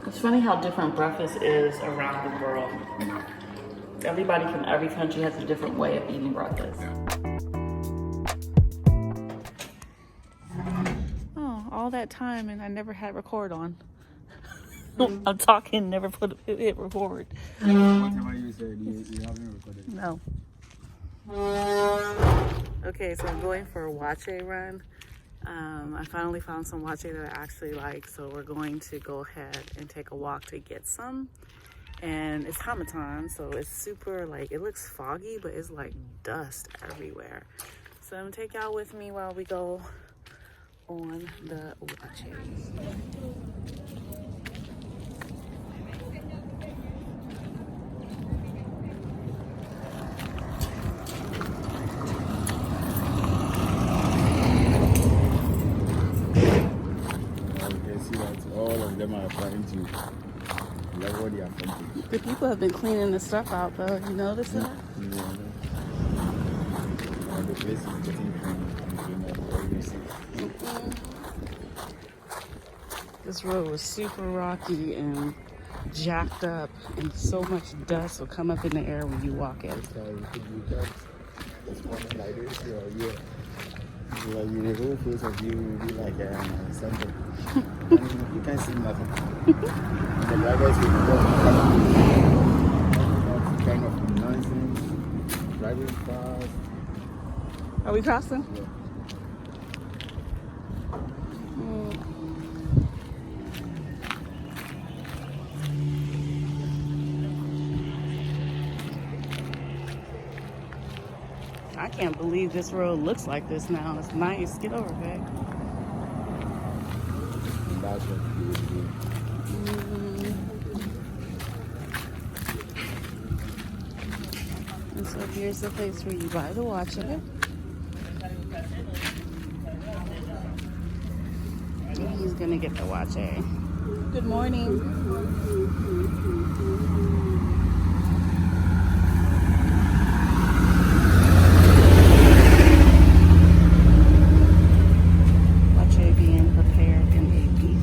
It's funny how different breakfast is around the world. Everybody from every country has a different way of eating breakfast. Oh, all that time and I never had record on. I'm talking, never hit record. Whatever you said, you haven't recorded. No. Okay, so I'm going for a wache run. I finally found some wache that I actually like, so we're going to go ahead and take a walk to get some. And it's Hamatan, so it's super, like, it looks foggy, but it's like dust everywhere. So I'm gonna take y'all with me while we go on the wache. All of them are trying to level their country. The people have been cleaning the stuff out, though. You notice that? Yeah. The place is getting clean. This road was super rocky and jacked up, and so much dust will come up in the air when you walk it. It's morning like this, yeah. Like the whole face of you will be like something. You can't see nothing. The drivers will go kind of nonsense, driving fast. Are we crossing? Yeah. I can't believe this road looks like this now. It's nice. Get over, babe. And that's what you would do. And so here's the place where you buy the wache. And he's gonna get the wache. Good morning. Being prepared in a beef.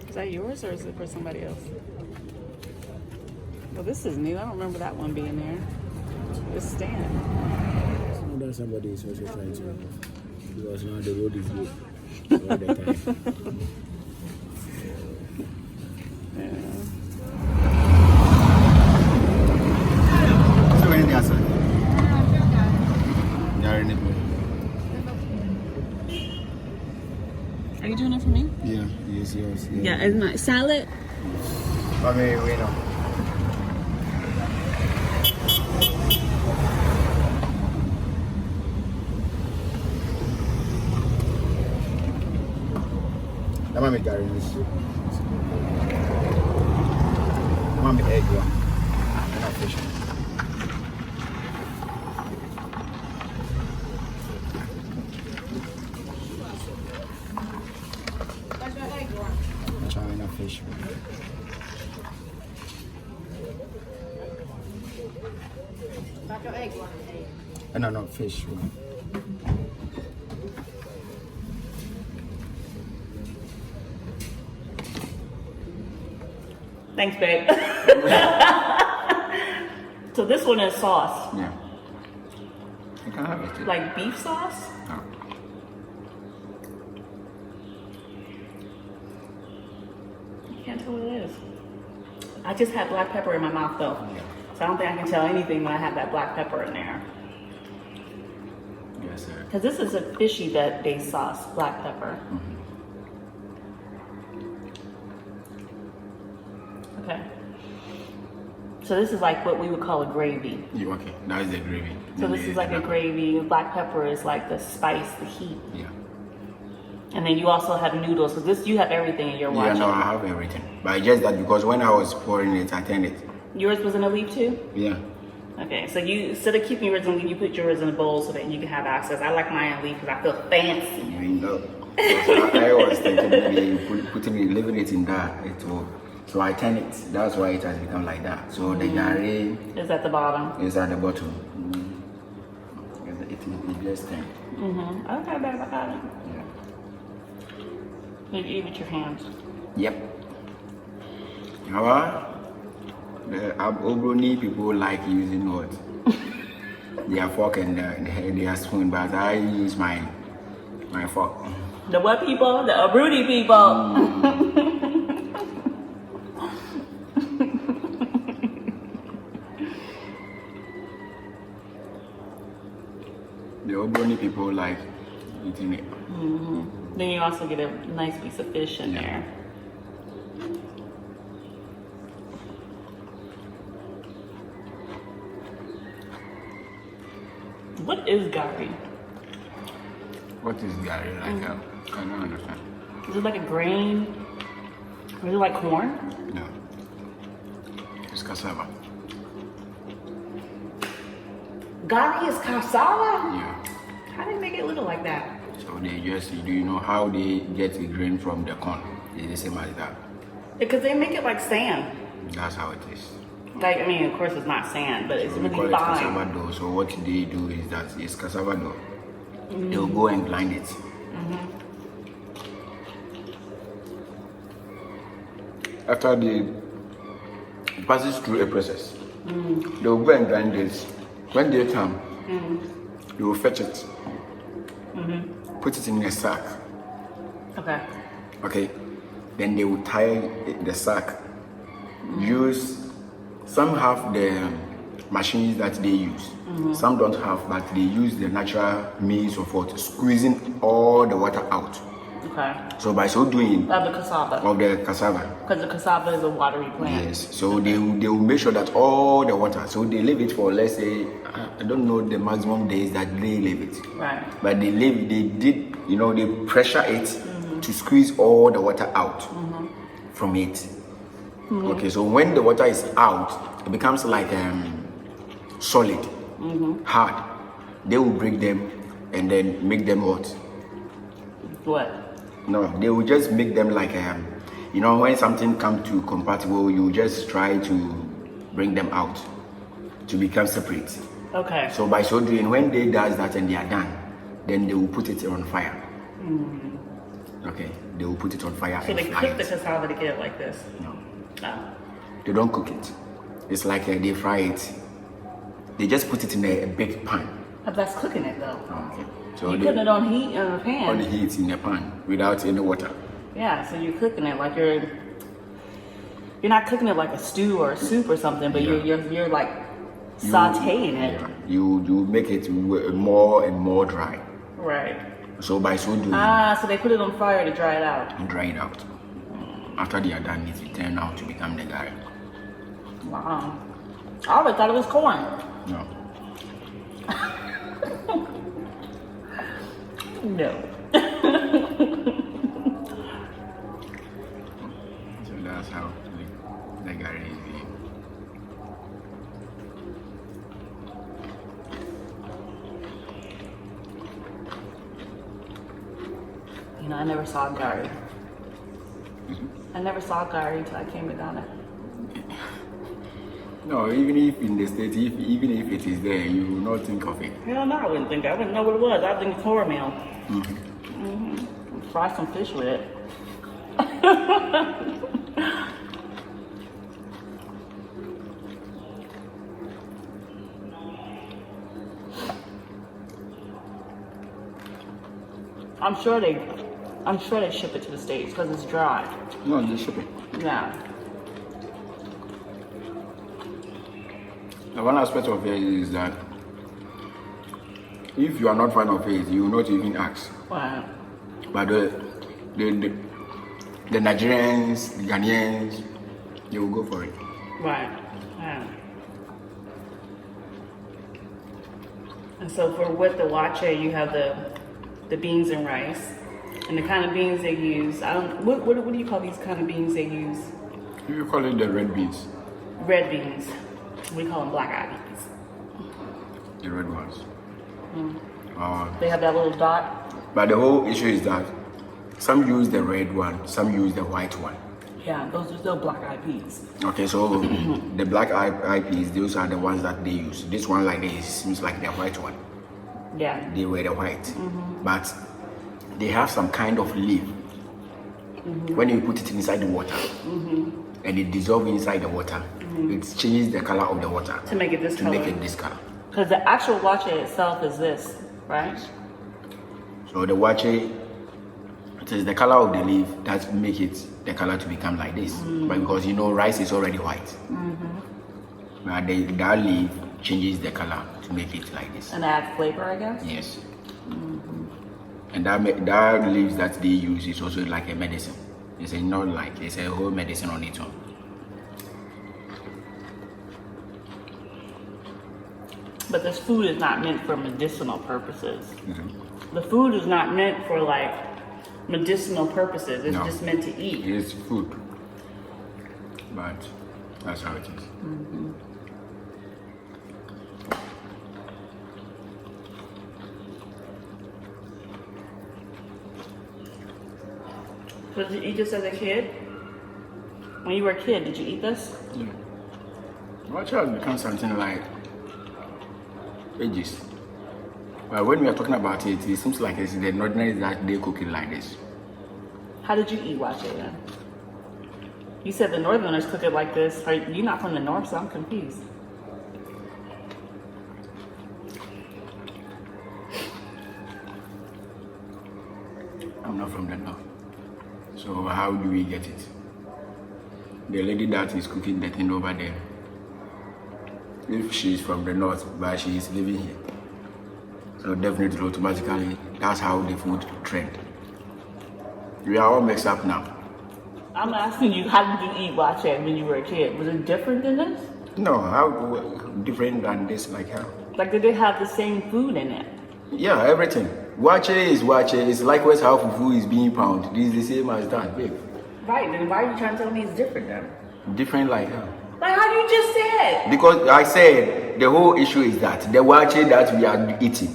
Is that yours or is it for somebody else? Well, this is new. I don't remember that one being there. This stand. Somebody is also trying to, because now the road is good all the time. Yeah. So when they are saying, they are in it. Are you doing it for me? Yeah, yes, yours. Yeah, and my salad. I mean, we know. That might be Gary. Might be egg one. And not fish. I'm trying not fish. No, no, fish. Thanks, babe. So this one is sauce. Yeah. You can have it. Like beef sauce? No. Can't tell what it is. I just had black pepper in my mouth though. Yeah. So I don't think I can tell anything when I have that black pepper in there. Yes, sir. Because this is a fishy based sauce, black pepper. Okay. So this is like what we would call a gravy. Yeah, okay, that is the gravy. So this is like a gravy. Black pepper is like the spice, the heat. Yeah. And then you also have noodles. So this, you have everything in your Yeah, watching. no, I have everything. But just that because when I was pouring it, I turned it. Yours was in a leaf too? Yeah. Okay, so you, instead of keeping yours in a leaf, you put yours in a bowl so that you can have access. I like mine in a leaf because I feel fancy. You know. I was thinking maybe leaving it in there, it will. So I turn it. That's why it has become like that. So the gari Is at the bottom. is at the bottom. It just turned. Okay, babe, I got it. Yeah. You eat with your hands. Yep. However, the Obroni people like using what? Their fork and their spoon, but I use my fork. The what people? The Abrudi people. The Obroni people like eating it. Then you also get a nice piece of fish in there. What is gari? What is gari like? I don't understand. Is it like a grain? Or is it like corn? No. It's cassava. Gari is cassava? Yeah. How do they make it look like that? So they just, do you know how they get the grain from the corn? It's the same as that. Because they make it like sand. That's how it is. Like, I mean, of course it's not sand, but it's So we call really it fine. cassava dough. So what they do is that it's cassava dough. They'll go and grind it. After it passes through a process, they'll go and grind it. When they come, they will fetch it, put it in a sack. Okay. Okay, then they will tie the sack. Some have the machines that they use. Some don't have, but they use the natural means of what? Squeezing all the water out. Okay. So by so doing, Of the cassava. of the cassava, Because the cassava is a watery plant. yes. So they will make sure that all the water. So they leave it for, let's say, I don't know the maximum days that they leave it. Right. But they pressure it to squeeze all the water out from it. Okay, so when the water is out, it becomes like solid, hard. They will break them and then make them what? What? No, they will just make them like when something comes to compatible, you just try to bring them out to become separate. Okay. So by so doing, when they does that and they are done, then they will put it on fire. Okay, they will put it on fire So and they fry cook the it. cassava to get it like this? No, Oh. they don't cook it. It's like they fry it. They just put it in a big pan. But that's cooking it though. Okay, so You're they putting it on heat in a pan. on the heat in a pan without any water. Yeah, so you're cooking it like you're not cooking it like a stew or a soup or something, but you're like sauteing it. Yeah, you make it more and more dry. Right. So by so doing, So they put it on fire to dry it out. you dry it out. After they are done, it will turn out to become the gari. Wow. I always thought it was corn. No. No. So that's how the gari is being. You know, I never saw gari. I never saw gari until I came to Ghana. No, even if in the States, even if it is there, you will not think of it. Hell no, I wouldn't think. I wouldn't know what it was. I would think cornmeal. Fry some fish with it. I'm sure they ship it to the States because it's dry. No, they ship it. Yeah. The one aspect of it is that if you are not fan of it, you will not even ask. Wow. But the Nigerians, the Ghanaians, they will go for it. Right. Wow. And so for with the wache, you have the beans and rice, and the kind of beans they use. I don't. What do you call these kind of beans they use? You call it the red beans. Red beans. We call them black-eyed beans. The red ones. They have that little dot. But the whole issue is that some use the red one, some use the white one. Yeah, those are still black-eyed peas. Okay, so the black-eyed peas, those are the ones that they use. This one like this seems like the white one. Yeah. They were the white. But they have some kind of leaf. When you put it inside the water and it dissolves inside the water, it changes the color of the water. To make it this color. To make it this color. Because the actual wache itself is this, right? So the wache, it is the color of the leaf that make it the color to become like this. But because you know rice is already white. But that leaf changes the color to make it like this. And add flavor, I guess? Yes. And that leaves that they use is also like a medicine. It's a not like it's a whole medicine on its own. But this food is not meant for medicinal purposes. The food is not meant for like medicinal purposes. It's just meant to eat. It's food. But that's how it is. So did you eat this as a kid? When you were a kid, did you eat this? Yeah. Watch out become something like ages. But when we are talking about it, it seems like it's the Northerners that they cook it like this. How did you eat wache then? You said the Northerners cook it like this. You're not from the North, so I'm confused. I'm not from the North. So how do we get it? The lady that is cooking the thing over there, if she's from the North, but she is living here, so definitely automatically that's how the food trend. We are all mixed up now. I'm asking you, how did you eat wache when you were a kid? Was it different than this? No, how different than this, like how? Like, did they have the same food in it? Yeah, everything. Wache is wache. It's likewise how fufu is being pounded. This is the same as that, babe. Right, then why are you trying to tell me it's different then? Different like how? Like how you just said. Because I said the whole issue is that the wache that we are eating,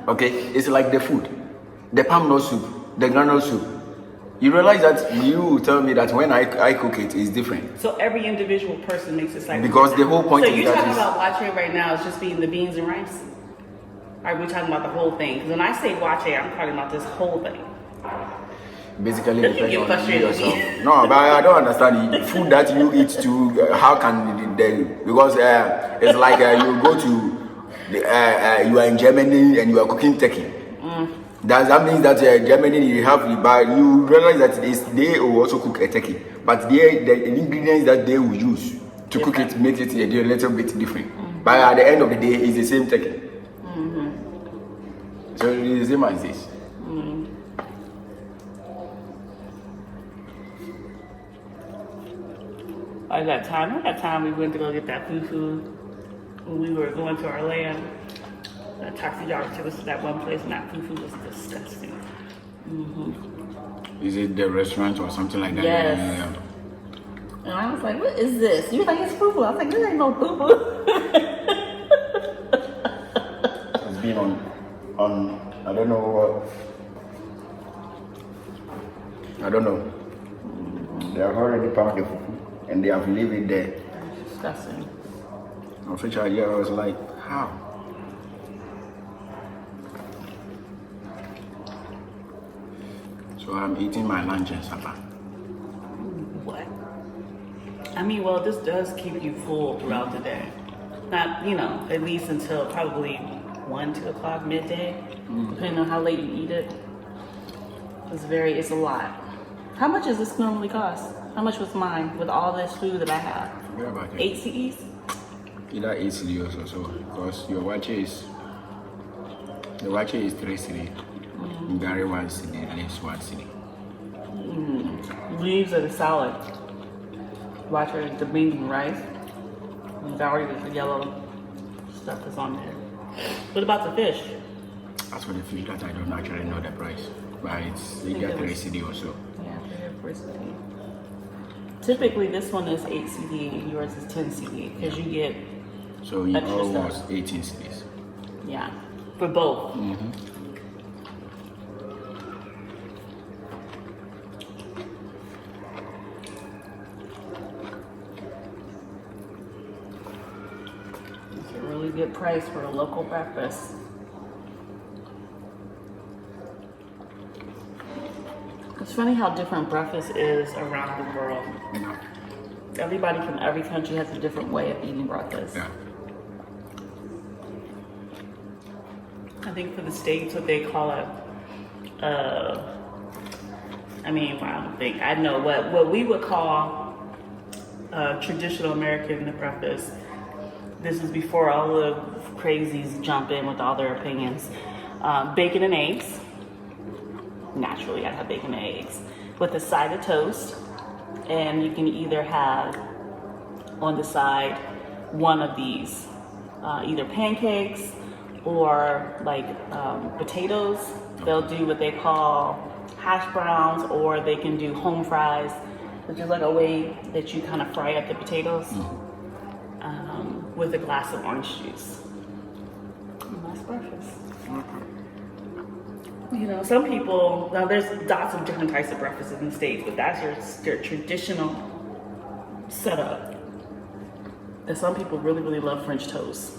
okay, it's like the food, the palm nut soup, the granule soup. You realize that you tell me that when I cook it is different. So every individual person makes it slightly Because different. the whole point so is you're that talking about wache right now is just being the beans and rice? Are we talking about the whole thing? Because when I say wache, I'm talking about this whole thing. Basically, Don't you get frustrated with me? No, but I don't understand the food that you eat to. How can because it's like you go to you are in Germany and you are cooking turkey. Does that mean that Germany you have but you realize that they will also cook a turkey, but the ingredients that they will use to cook it make it a little bit different. But at the end of the day, it's the same turkey. So it's the same as this. I got time we went to go get that fufu when we were going to our land. That taxi driver took us to that one place and that fufu was disgusting. Is it the restaurant or something like that? Yes. Yeah. And I was like, what is this? You were like, it's fufu. I was like, this ain't no fufu. It's been on I don't know what. I don't know. They have already pounded the fufu and they have leave it there. That's disgusting. Officially, I was like, how? So I'm eating my lunch and supper. What? I mean, well, this does keep you full throughout the day. Not, at least until probably 1, 2 o'clock, midday, depending on how late you eat it. It's a lot. How much does this normally cost? How much was mine with all this food that I have? Forget about it. 8 CEs? Either 8 cedi or so, because your watch is, the watch is 3 cedi, Gary 1 cedi, Lace 1 cedi. Leaves are the salad. Watcher is the beans and rice. And Gary is the yellow stuff that's on there. What about the fish? As for the fish, that I don't actually know the price, but it's either 3 cedi or so. Yeah, 3 or 4 cedi. Typically, this one is 8 cedi and yours is 10 cedi because you get So you extra all stuff. was 18 cedis. Yeah, for both. It's a really good price for a local breakfast. It's funny how different breakfast is around the world. No. Everybody from every country has a different way of eating breakfast. Yeah. I think for the States, what they call it, I know what we would call traditional American breakfast. This is before all the crazies jump in with all their opinions. Bacon and eggs. Naturally, I'd have bacon and eggs with a side of toast. And you can either have on the side one of these, either pancakes or like potatoes. They'll do what they call hash browns, or they can do home fries, which is like a way that you kind of fry up the potatoes with a glass of orange juice. Nice breakfast. You know, some people, now there's lots of different types of breakfasts in the States, but that's your traditional setup. And some people really, really love French toast.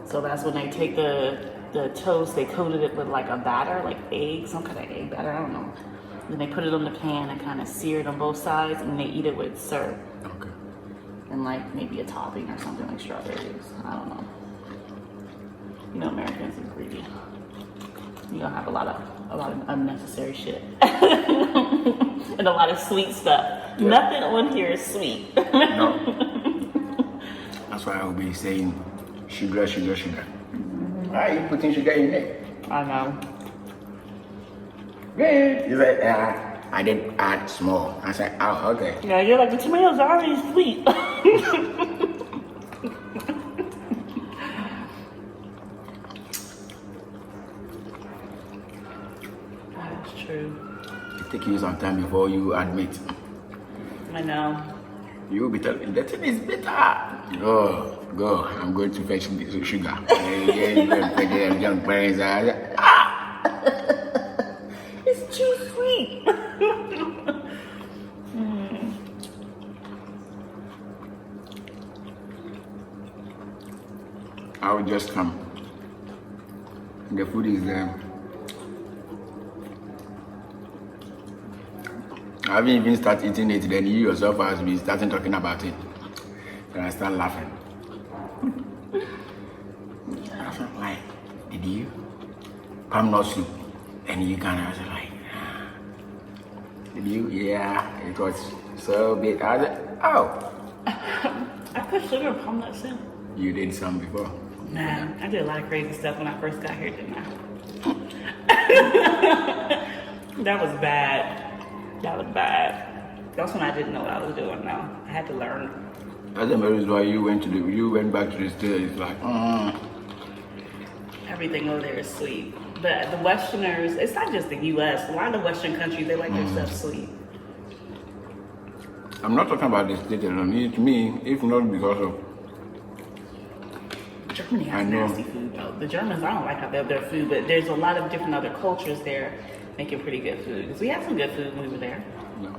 So that's when they take the toast, they coated it with like a batter, like egg, some kind of egg batter, I don't know. Then they put it on the pan and kind of sear it on both sides, and they eat it with syrup. Okay. And like maybe a topping or something like strawberries. I don't know. You know, Americans are greedy. You don't have a lot of unnecessary shit. And a lot of sweet stuff. Yeah. Nothing on here is sweet. No. That's why I'll be saying sugar. Why are you putting sugar in it? I know. Good. You said, I didn't add small. I said, oh, okay. Yeah, you're like, the tomatoes are already sweet. That's true. It takes you some time before you admit. I know. You will be telling me, the thing is bitter. Go. I'm going to fetch sugar. It's too sweet. I will just come. The food is there. I haven't even started eating it, then you yourself has been starting talking about it. And I start laughing. I was like, did you? Palm nut soup. And you kind of was like, did you? Yeah, it was so big. I was like, oh. I put sugar in palm nut soup. You did some before. Nah, I did a lot of crazy stuff when I first got here, didn't I? That was bad. That's when I didn't know what I was doing now. I had to learn. That's the reason why you went back to the States. It's like, Everything over there is sweet. But the Westerners, it's not just the U.S. A lot of the Western countries, they like their stuff sweet. I'm not talking about the States alone. It's me, if not because of. Germany has nasty food though. The Germans, I don't like how they have their food, but there's a lot of different other cultures there making pretty good food. Because we had some good food when we were there. No.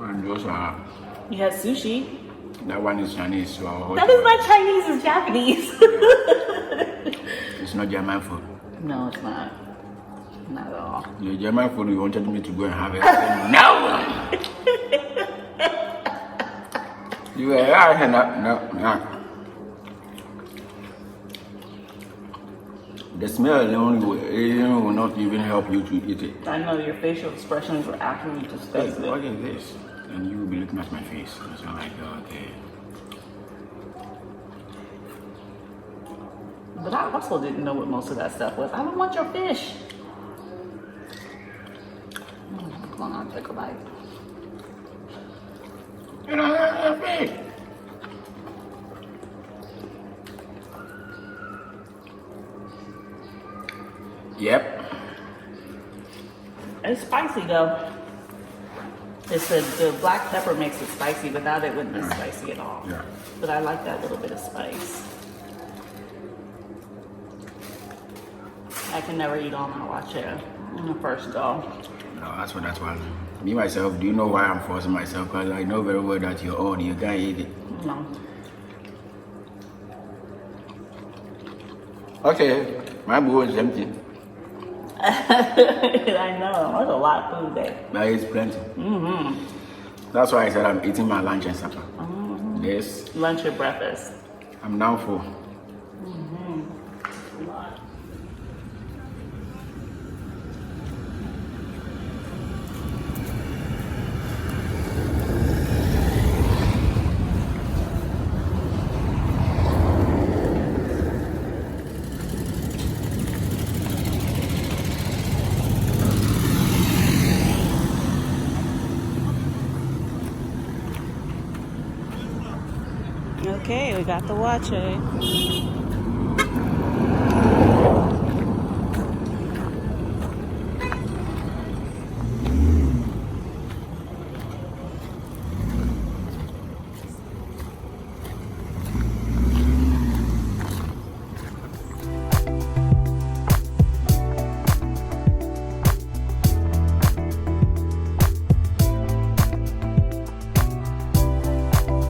And those are. You had sushi. That one is Chinese. So That is not Chinese, it's Japanese. It's not German food. No, it's not. Not at all. The German food, you wanted me to go and have it. No! You were right, no. The smell alone will not even help you to eat it. I know your facial expressions were actually disgusting. What is this? And you will be looking at my face. So I'm like, okay. But I also didn't know what most of that stuff was. I don't want your fish. Come on, take a bite. You don't have your fish. Yep. It's spicy though. It said the black pepper makes it spicy, but now it wouldn't be spicy at all. Yeah. But I like that little bit of spice. I can never eat all my wache in the first go. No, that's why. Me myself, do you know why I'm forcing myself? Because I know very well that you're old, you can't eat it. No. Okay, my bowl is empty. I know. There's a lot of food there. But it's plenty. That's why I said I'm eating my lunch and supper. This. Lunch or breakfast. I'm now full. Okay, we got the wache.